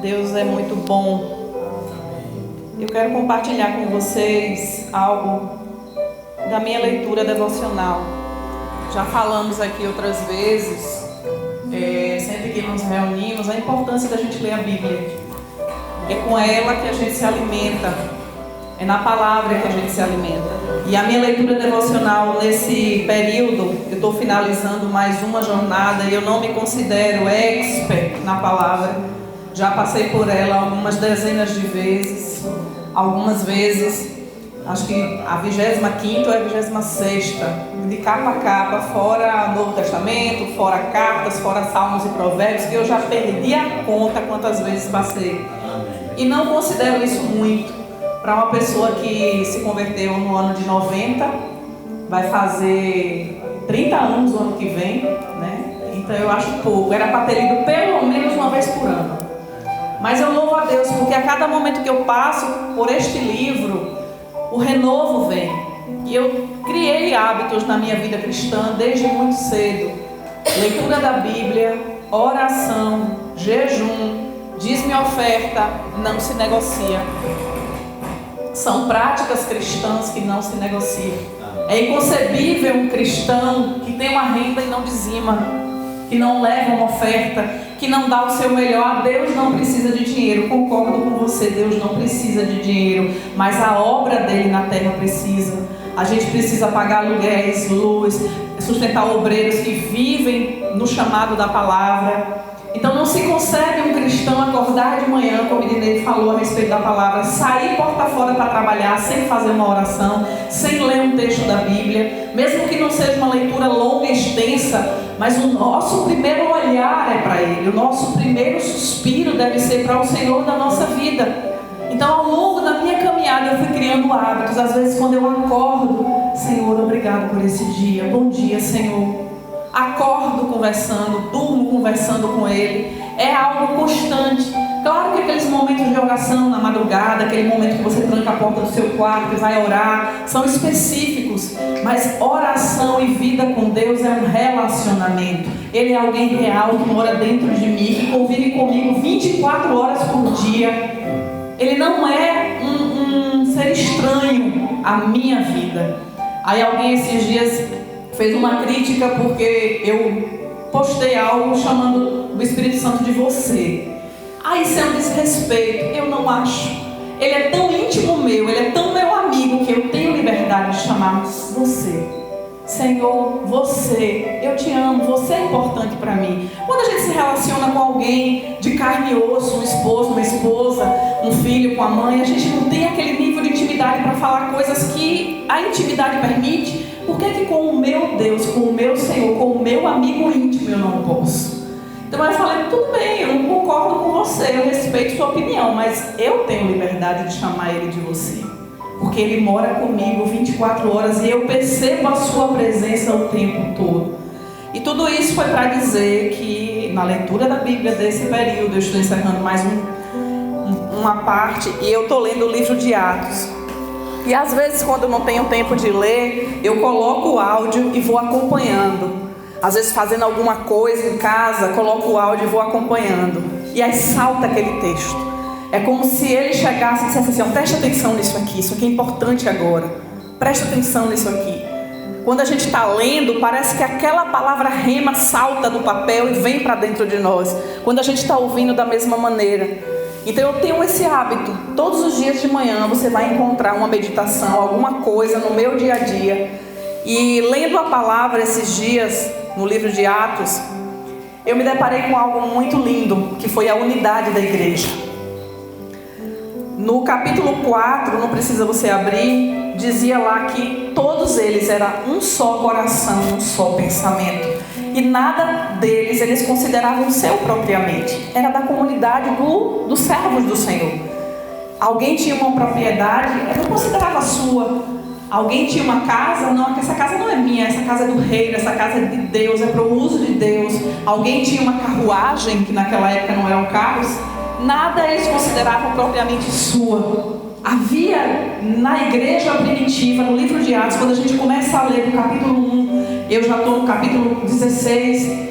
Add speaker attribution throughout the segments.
Speaker 1: Deus é muito bom. Eu quero compartilhar com vocês algo da minha leitura devocional. Já falamos aqui outras vezes, sempre que nos reunimos, a importância da gente ler a Bíblia. É com ela que a gente se alimenta, é na palavra que a gente se alimenta. E a minha leitura devocional nesse período, eu estou finalizando mais uma jornada e eu não me considero expert na palavra. Já passei por ela algumas dezenas de vezes, algumas vezes, acho que a 25ª ou a 26ª, de capa a capa, fora Novo Testamento, fora cartas, fora Salmos e Provérbios, que eu já perdi a conta quantas vezes passei. E não considero isso muito para uma pessoa que se converteu no ano de 90, vai fazer 30 anos no ano que vem, né? Então eu acho pouco, era para ter lido pelo menos uma vez por ano. Mas eu louvo a Deus, porque a cada momento que eu passo por este livro, o renovo vem. E eu criei hábitos na minha vida cristã desde muito cedo. Leitura da Bíblia, oração, jejum, dízimo e oferta, não se negocia. São práticas cristãs que não se negociam. É inconcebível um cristão que tem uma renda e não dizima, que não leva uma oferta, que não dá o seu melhor. Deus não precisa de dinheiro, concordo com você, Deus não precisa de dinheiro, mas a obra dele na terra precisa. A gente precisa pagar aluguéis, luz, sustentar obreiros que vivem no chamado da palavra. Então não se concebe um cristão acordar de manhã, como o Ednei falou a respeito da palavra, sair porta fora para trabalhar sem fazer uma oração, sem ler um texto da Bíblia, mesmo que não seja uma leitura longa e extensa, mas o nosso primeiro olhar é para Ele, o nosso primeiro suspiro deve ser para o Senhor da nossa vida. Então ao longo da minha caminhada eu fui criando hábitos. Às vezes quando eu acordo, Senhor, obrigado por esse dia, bom dia, Senhor. Acordo conversando, durmo conversando com Ele. É algo constante. Claro que aqueles momentos de oração na madrugada, aquele momento que você tranca a porta do seu quarto e vai orar, são específicos. Mas oração e vida com Deus é um relacionamento. Ele é alguém real que mora dentro de mim, que convive comigo 24 horas por dia. Ele não é um ser estranho à minha vida. Aí alguém esses dias fez uma crítica porque eu postei algo chamando o Espírito Santo de você. Isso é um desrespeito. Eu não acho. Ele é tão íntimo meu, ele é tão meu amigo, que eu tenho liberdade de chamar você. Senhor, você, eu te amo, você é importante para mim. Quando a gente se relaciona com alguém de carne e osso, um esposo, uma esposa, um filho com a mãe, a gente não tem aquele nível de intimidade para falar coisas que a intimidade permite. Por que com o meu Deus, com o meu Senhor, com o meu amigo íntimo eu não posso? Então eu falei, tudo bem, eu não concordo com você, eu respeito sua opinião, mas eu tenho liberdade de chamar ele de você. Porque ele mora comigo 24 horas e eu percebo a sua presença o tempo todo. E tudo isso foi para dizer que na leitura da Bíblia desse período, eu estou encerrando mais uma parte, e eu estou lendo o livro de Atos. E às vezes quando eu não tenho tempo de ler, eu coloco o áudio e vou acompanhando. Às vezes fazendo alguma coisa em casa, coloco o áudio e vou acompanhando. E aí salta aquele texto. É como se ele chegasse e dissesse assim, preste atenção nisso aqui é importante agora. Preste atenção nisso aqui. Quando a gente está lendo, parece que aquela palavra rema salta do papel e vem para dentro de nós. Quando a gente está ouvindo da mesma maneira. Então eu tenho esse hábito. Todos os dias de manhã você vai encontrar uma meditação, alguma coisa no meu dia a dia. E lendo a palavra esses dias, no livro de Atos, eu me deparei com algo muito lindo, que foi a unidade da igreja. No capítulo 4, não precisa você abrir, dizia lá que todos eles eram um só coração, um só pensamento. E nada deles eles consideravam seu propriamente. Era da comunidade dos servos do Senhor. Alguém tinha uma propriedade, eu não considerava sua. Alguém tinha uma casa, não, essa casa não é minha, essa casa é do reino, essa casa é de Deus, é para o uso de Deus. Alguém tinha uma carruagem, que naquela época não eram carros, nada eles consideravam propriamente sua. Havia na igreja primitiva, no livro de Atos, quando a gente começa a ler no capítulo 1, eu já estou no capítulo 16,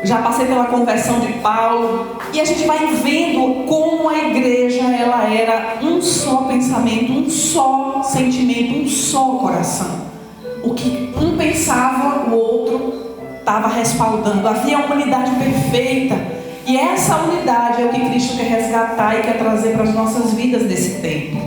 Speaker 1: já passei pela conversão de Paulo, E a gente vai vendo como a igreja ela era um só pensamento, um só sentimento, um só coração. O que um pensava, o outro estava respaldando. Havia uma unidade perfeita. E essa unidade é o que Cristo quer resgatar e quer trazer para as nossas vidas nesse tempo.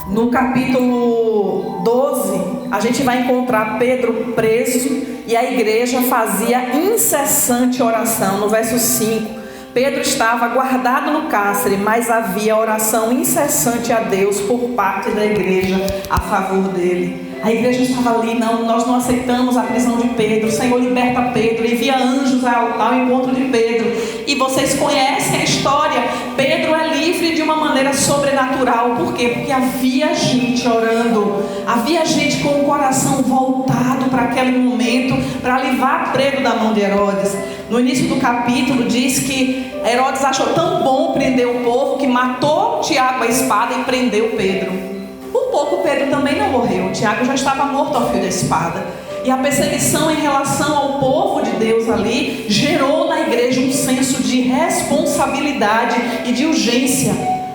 Speaker 1: No capítulo 12, a gente vai encontrar Pedro preso e a igreja fazia incessante oração. No verso 5, Pedro estava guardado no cárcere, mas havia oração incessante a Deus por parte da igreja a favor dele. A igreja estava ali, nós não aceitamos a prisão de Pedro. O Senhor liberta Pedro, envia anjos ao encontro de Pedro. E vocês conhecem a história. Pedro é livre de uma maneira sobrenatural. Por quê? Porque havia gente orando. Havia gente com o coração voltado para aquele momento, para livrar Pedro da mão de Herodes. No início do capítulo diz que Herodes achou tão bom prender o povo que matou Tiago a espada e prendeu Pedro. Por pouco Pedro também não morreu. Tiago já estava morto ao fio da espada. E a perseguição em relação ao povo de Deus ali gerou na igreja um senso de responsabilidade e de urgência.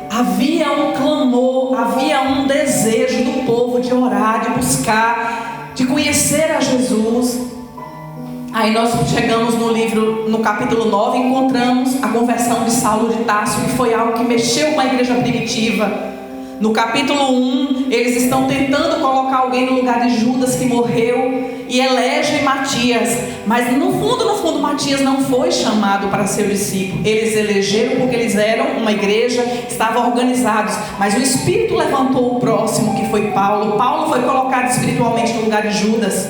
Speaker 1: Havia um clamor, havia um desejo do povo de orar, de buscar, de conhecer a Jesus. Aí nós chegamos no capítulo 9, encontramos a conversão de Saulo de Tarso, que foi algo que mexeu com a igreja primitiva. No capítulo 1, eles estão tentando colocar alguém no lugar de Judas que morreu e elegem Matias. Mas no fundo, Matias não foi chamado para ser discípulo. Eles elegeram porque eles eram uma igreja, estavam organizados. Mas o Espírito levantou o próximo, que foi Paulo. Paulo foi colocado espiritualmente no lugar de Judas.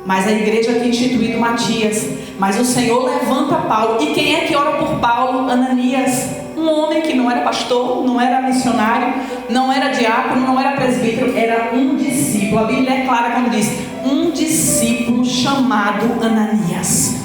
Speaker 1: Mas a igreja tinha instituído Matias. Mas o Senhor levanta Paulo. E quem é que ora por Paulo? Ananias. Um homem que não era pastor, não era missionário, não era diácono, não era presbítero, era um discípulo. A Bíblia é clara quando diz: um discípulo chamado Ananias.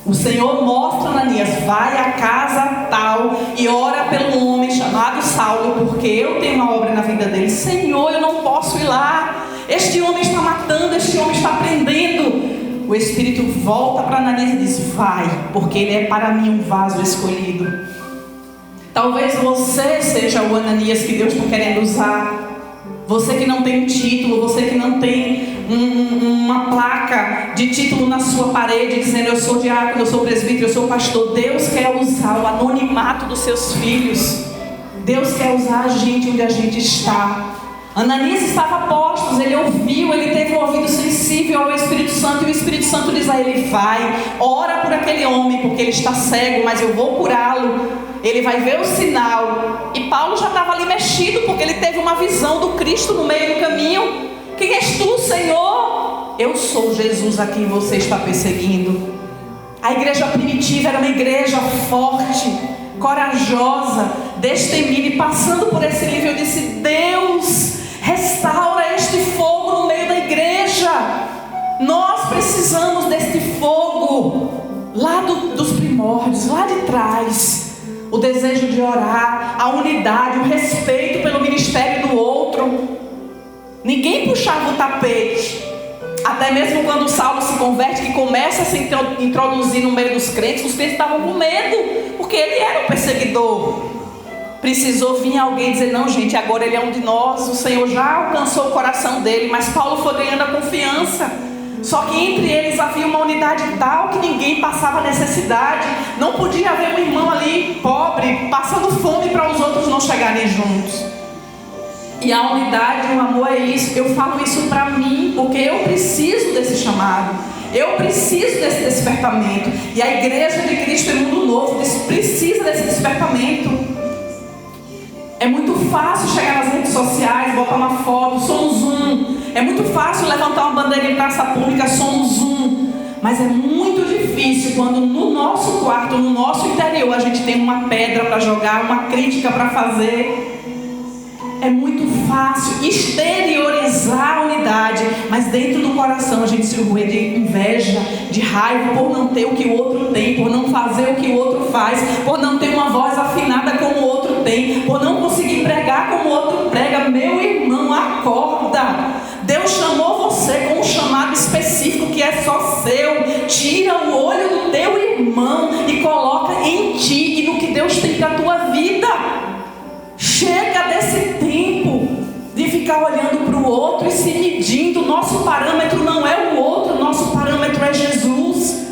Speaker 1: O Senhor mostra a Ananias: vai à casa tal e ora pelo homem chamado Saulo, porque eu tenho uma obra na vida dele. Senhor, eu não posso ir lá. Este homem está matando, este homem está prendendo. O Espírito volta para Ananias e diz: vai, porque ele é para mim um vaso escolhido. Talvez você seja o Ananias que Deus está querendo usar. Você que não tem um título, você que não tem uma placa de título na sua parede dizendo: eu sou diácono, eu sou presbítero, eu sou pastor. Deus quer usar o anonimato dos seus filhos. Deus quer usar a gente onde a gente está. Ananias estava a postos, ele ouviu, ele teve um ouvido sensível ao Espírito Santo. E o Espírito Santo diz a ele: vai, ora por aquele homem, porque ele está cego, mas eu vou curá-lo. Ele vai ver o sinal. E Paulo já estava ali mexido, porque ele teve uma visão do Cristo no meio do caminho. Quem és tu, Senhor? Eu sou Jesus a quem você está perseguindo. A igreja primitiva era uma igreja forte, corajosa, destemida. E passando por esse nível, eu disse: Deus, restaura este fogo no meio da igreja. Nós precisamos deste fogo lá dos primórdios, lá de trás. O desejo de orar, a unidade, o respeito pelo ministério do outro. Ninguém puxava o tapete. Até mesmo quando Saulo se converte, que começa a se introduzir no meio dos crentes, os crentes estavam com medo, porque ele era um perseguidor. Precisou vir alguém dizer: não, gente, agora ele é um de nós. O Senhor já alcançou o coração dele. Mas Paulo foi ganhando a confiança. Só que entre eles havia uma unidade tal que ninguém passava necessidade. Não podia haver um irmão ali pobre passando fome para os outros não chegarem juntos. E a unidade, o amor é isso. Eu falo isso para mim porque eu preciso desse chamado. Eu preciso desse despertamento. E a igreja de Cristo em Mundo Novo precisa desse despertamento. É muito fácil chegar nas redes sociais, botar uma foto, somos um. É muito fácil levantar uma bandeira em praça pública, somos um. Mas é muito difícil quando no nosso quarto, no nosso interior, a gente tem uma pedra para jogar, uma crítica para fazer. É muito fácil exteriorizar a unidade, mas dentro do coração a gente se roer de inveja, de raiva por não ter o que o outro tem, por não fazer o que o outro faz, por não ter uma voz afinada como o outro tem, por não conseguir pregar como o outro prega. Meu irmão, acorda! Deus chamou você com um chamado específico que é só seu. Tira o olho do teu irmão e coloca em Deus tem para a tua vida. Chega desse tempo de ficar olhando para o outro e se medindo. Nosso parâmetro não é o outro, nosso parâmetro é Jesus.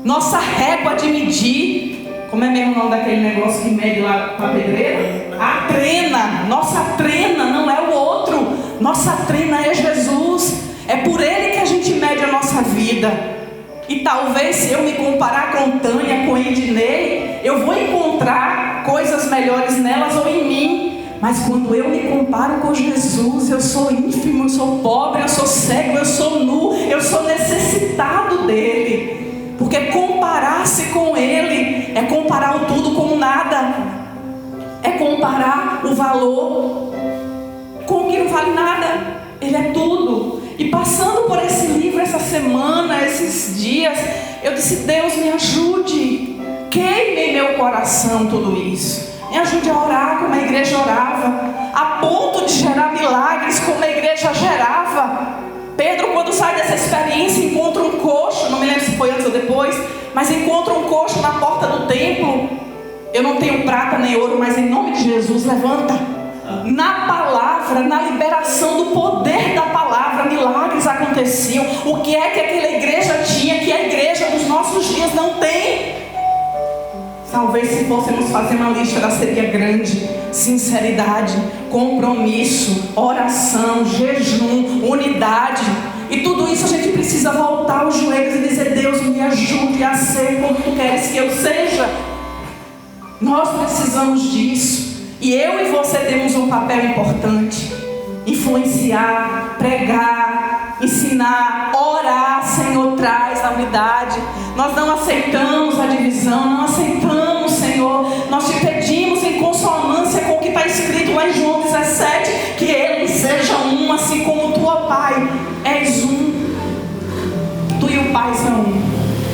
Speaker 1: Nossa régua de medir, como é mesmo o nome daquele negócio que mede lá para a pedreira? A trena. Nossa trena não é o outro, nossa trena é Jesus. É por Ele que a gente mede a nossa vida. E talvez se eu me comparar com Tânia, com Ednei, eu vou encontrar coisas melhores nelas ou em mim. Mas quando eu me comparo com Jesus, eu sou ínfimo, eu sou pobre, eu sou cego, eu sou nu, eu sou necessitado dele. Porque comparar-se com Ele é comparar o tudo com o nada. É comparar o valor com o que não vale nada. Ele é tudo. E passando por esse livro essa semana, esses dias, eu disse: Deus, me ajude. Queime em meu coração tudo isso. Me ajude a orar como a igreja orava, a ponto de gerar milagres como a igreja gerava. Pedro, quando sai dessa experiência, encontra um coxo, não me lembro se foi antes ou depois, mas encontra um coxo na porta do templo. Eu não tenho prata nem ouro, mas em nome de Jesus, levanta. Na palavra, na liberação do poder da palavra, milagres aconteciam. O que é que aquela igreja tinha que a igreja dos nossos dias não tem? Talvez se fôssemos fazer uma lista, ela seria grande. Sinceridade, compromisso, oração, jejum, unidade. E tudo isso a gente precisa voltar aos joelhos e dizer: Deus, me ajude a ser como Tu queres que eu seja. Nós precisamos disso. E eu e você temos um papel importante: influenciar, pregar, ensinar, orar. Senhor, traz a unidade. Nós não aceitamos a divisão, não aceitamos, Senhor. Nós te pedimos em consonância com o que está escrito lá em João 17, que eles sejam um, assim como Tu, ó Pai, és um. Tu e o Pai são um.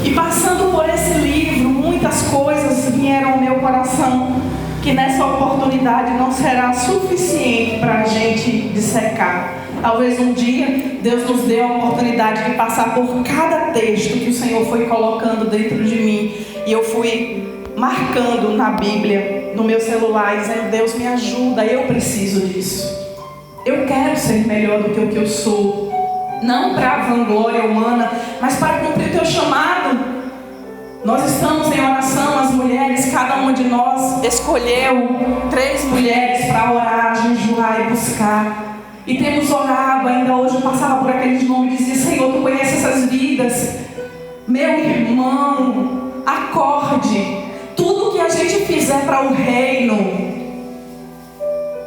Speaker 1: E passando por esse livro, muitas coisas vieram ao meu coração, que nessa oportunidade não será suficiente para a gente dissecar. Talvez um dia Deus nos dê a oportunidade de passar por cada texto que o Senhor foi colocando dentro de mim, e eu fui marcando na Bíblia, no meu celular, dizendo: Deus, me ajuda, eu preciso disso. Eu quero ser melhor do que o que eu sou, não para a vanglória humana, mas para cumprir o Teu chamado. Nós estamos em oração, as mulheres, cada uma de nós escolheu 3 mulheres para orar, jejuar e buscar. E temos orado. Ainda hoje eu passava por aqueles nomes e dizia: Senhor, Tu conheces essas vidas. Meu irmão, acorde. Tudo que a gente fizer para o reino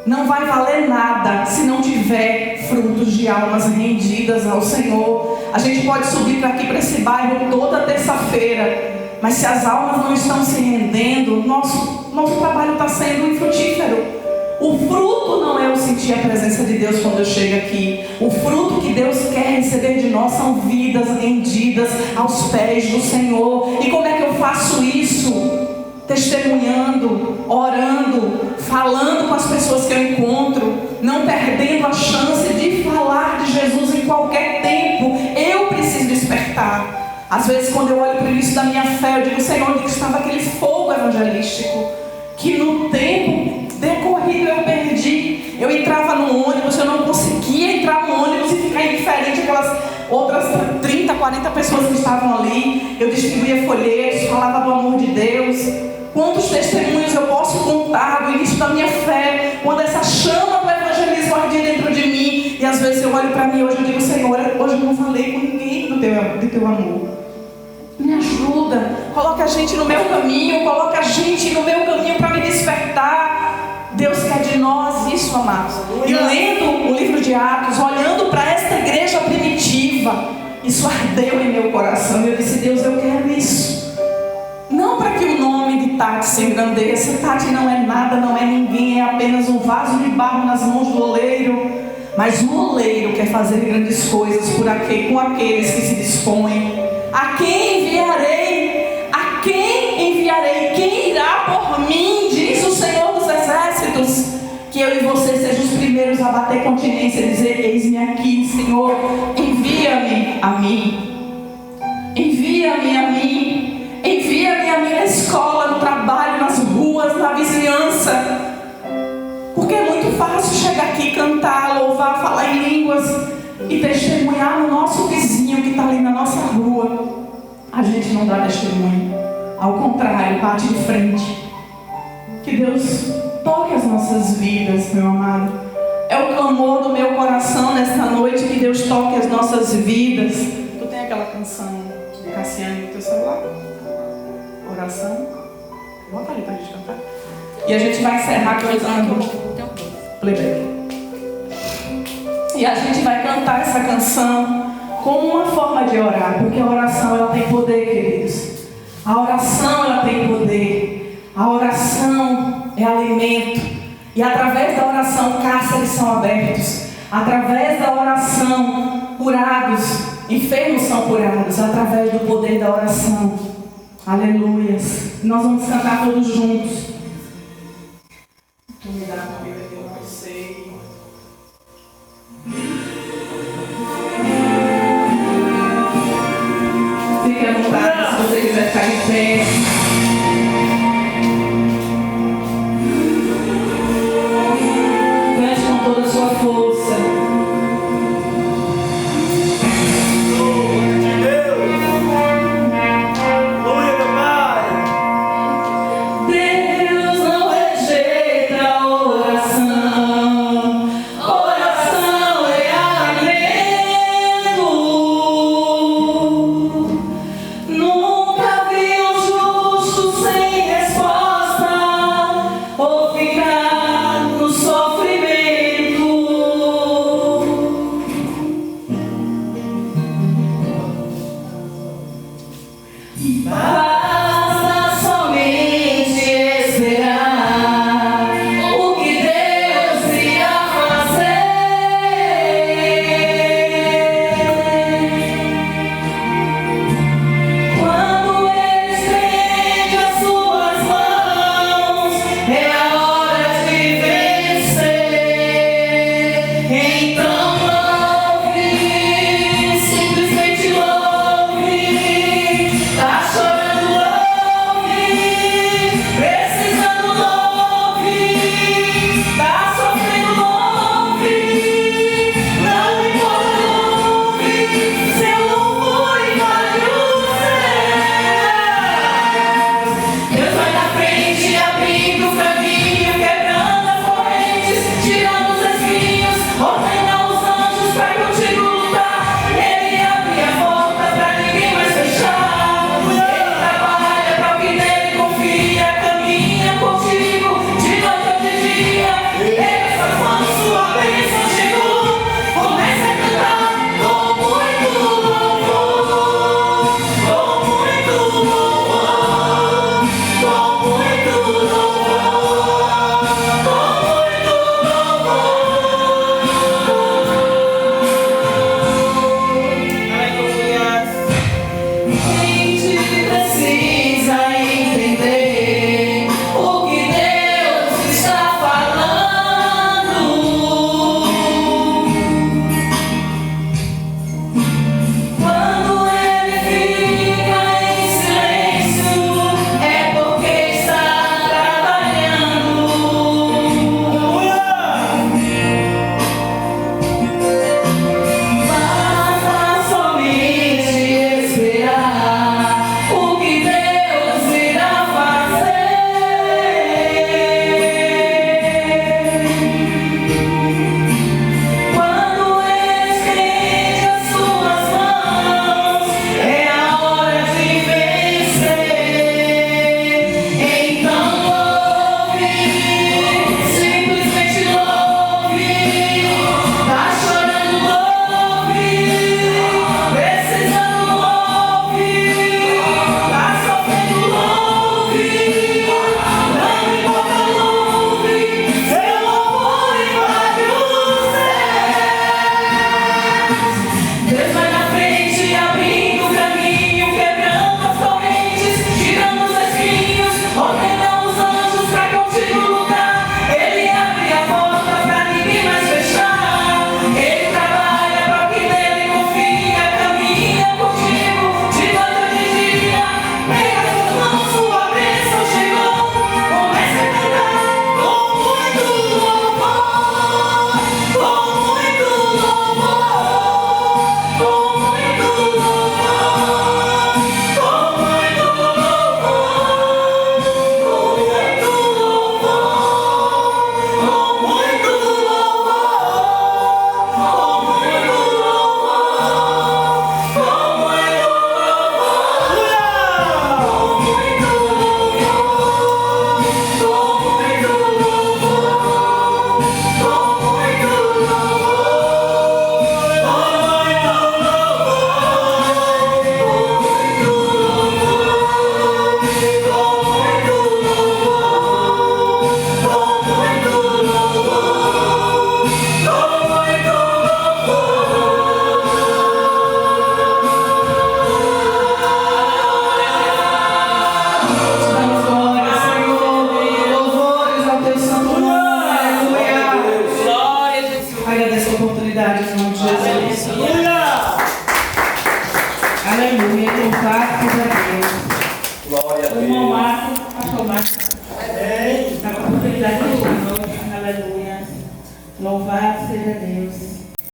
Speaker 1: não vai valer nada se não tiver frutos de almas rendidas ao Senhor. A gente pode subir para aqui, para esse bairro, toda terça-feira, mas se as almas não estão se rendendo, nosso trabalho está sendo infrutífero. O fruto não é eu sentir a presença de Deus quando eu chego aqui. O fruto que Deus quer receber de nós são vidas rendidas aos pés do Senhor. E como é que eu faço isso? Testemunhando, orando, falando com as pessoas que eu encontro, não perdendo a chance de falar de Jesus em qualquer tempo. Eu preciso despertar. Às vezes, quando eu olho para o início da minha fé, eu digo: Senhor, onde estava aquele fogo evangelístico que no tempo decorrido eu perdi? Eu entrava no ônibus, eu não conseguia entrar no ônibus e ficar indiferente àquelas outras 30, 40 pessoas que estavam ali. Eu distribuía folhetos, falava do amor de Deus. Quantos testemunhos eu posso contar do início da minha fé, quando essa chama do evangelismo ardia dentro de mim. E às vezes eu olho para mim hoje e digo: Senhor, hoje eu não falei com ninguém do teu amor. Me ajuda, coloca a gente no meu caminho, coloca a gente no meu caminho para me despertar. Deus quer de nós isso, amados. E lendo o livro de Atos, olhando para esta igreja primitiva, isso ardeu em meu coração. E eu disse: Deus, eu quero isso. Não para que o nome de Tati se engrandeça. Tati não é nada, não é ninguém, é apenas um vaso de barro nas mãos do oleiro. Mas o oleiro quer fazer grandes coisas com aqueles que se dispõem. A quem enviarei? A quem enviarei? Quem irá por mim? Diz o Senhor dos Exércitos. Que eu e você sejam os primeiros a bater continência e dizer: eis-me aqui, Senhor, envia-me a mim. Envia-me a mim. Envia-me a mim na escola, no trabalho, nas ruas, na cansa. Porque é muito fácil chegar aqui, cantar, louvar, falar em línguas e testemunhar no nosso vizinho que está ali na nossa rua. A gente não dá testemunho. Ao contrário, bate de frente. Que Deus toque as nossas vidas, meu amado. É o clamor do meu coração nesta noite, que Deus toque as nossas vidas. Tu tem aquela canção de Cassiane no teu celular? Oração? Bota ali pra gente cantar. E a gente vai encerrar cantando playback. E a gente vai cantar essa canção como uma forma de orar, porque a oração ela tem poder, queridos. A oração ela tem poder. A oração é alimento. E através da oração cárceres são abertos. Através da oração curados, enfermos são curados. Através do poder da oração. Aleluias. Nós vamos cantar todos juntos. Tu me dá uma vida que eu não sei. Fique à vontade se você quiser ficar em pé. Cante com toda a sua força.
Speaker 2: Glória de Deus. Glória do Pai.
Speaker 1: Deus Agradeço a oportunidade em nome de Jesus.
Speaker 2: Aleluia, louvado seja Deus.
Speaker 3: Glória a Deus.
Speaker 2: O irmão Márcio, pastor Márcio, está com a oportunidade de estar hoje. Aleluia. Louvado seja Deus.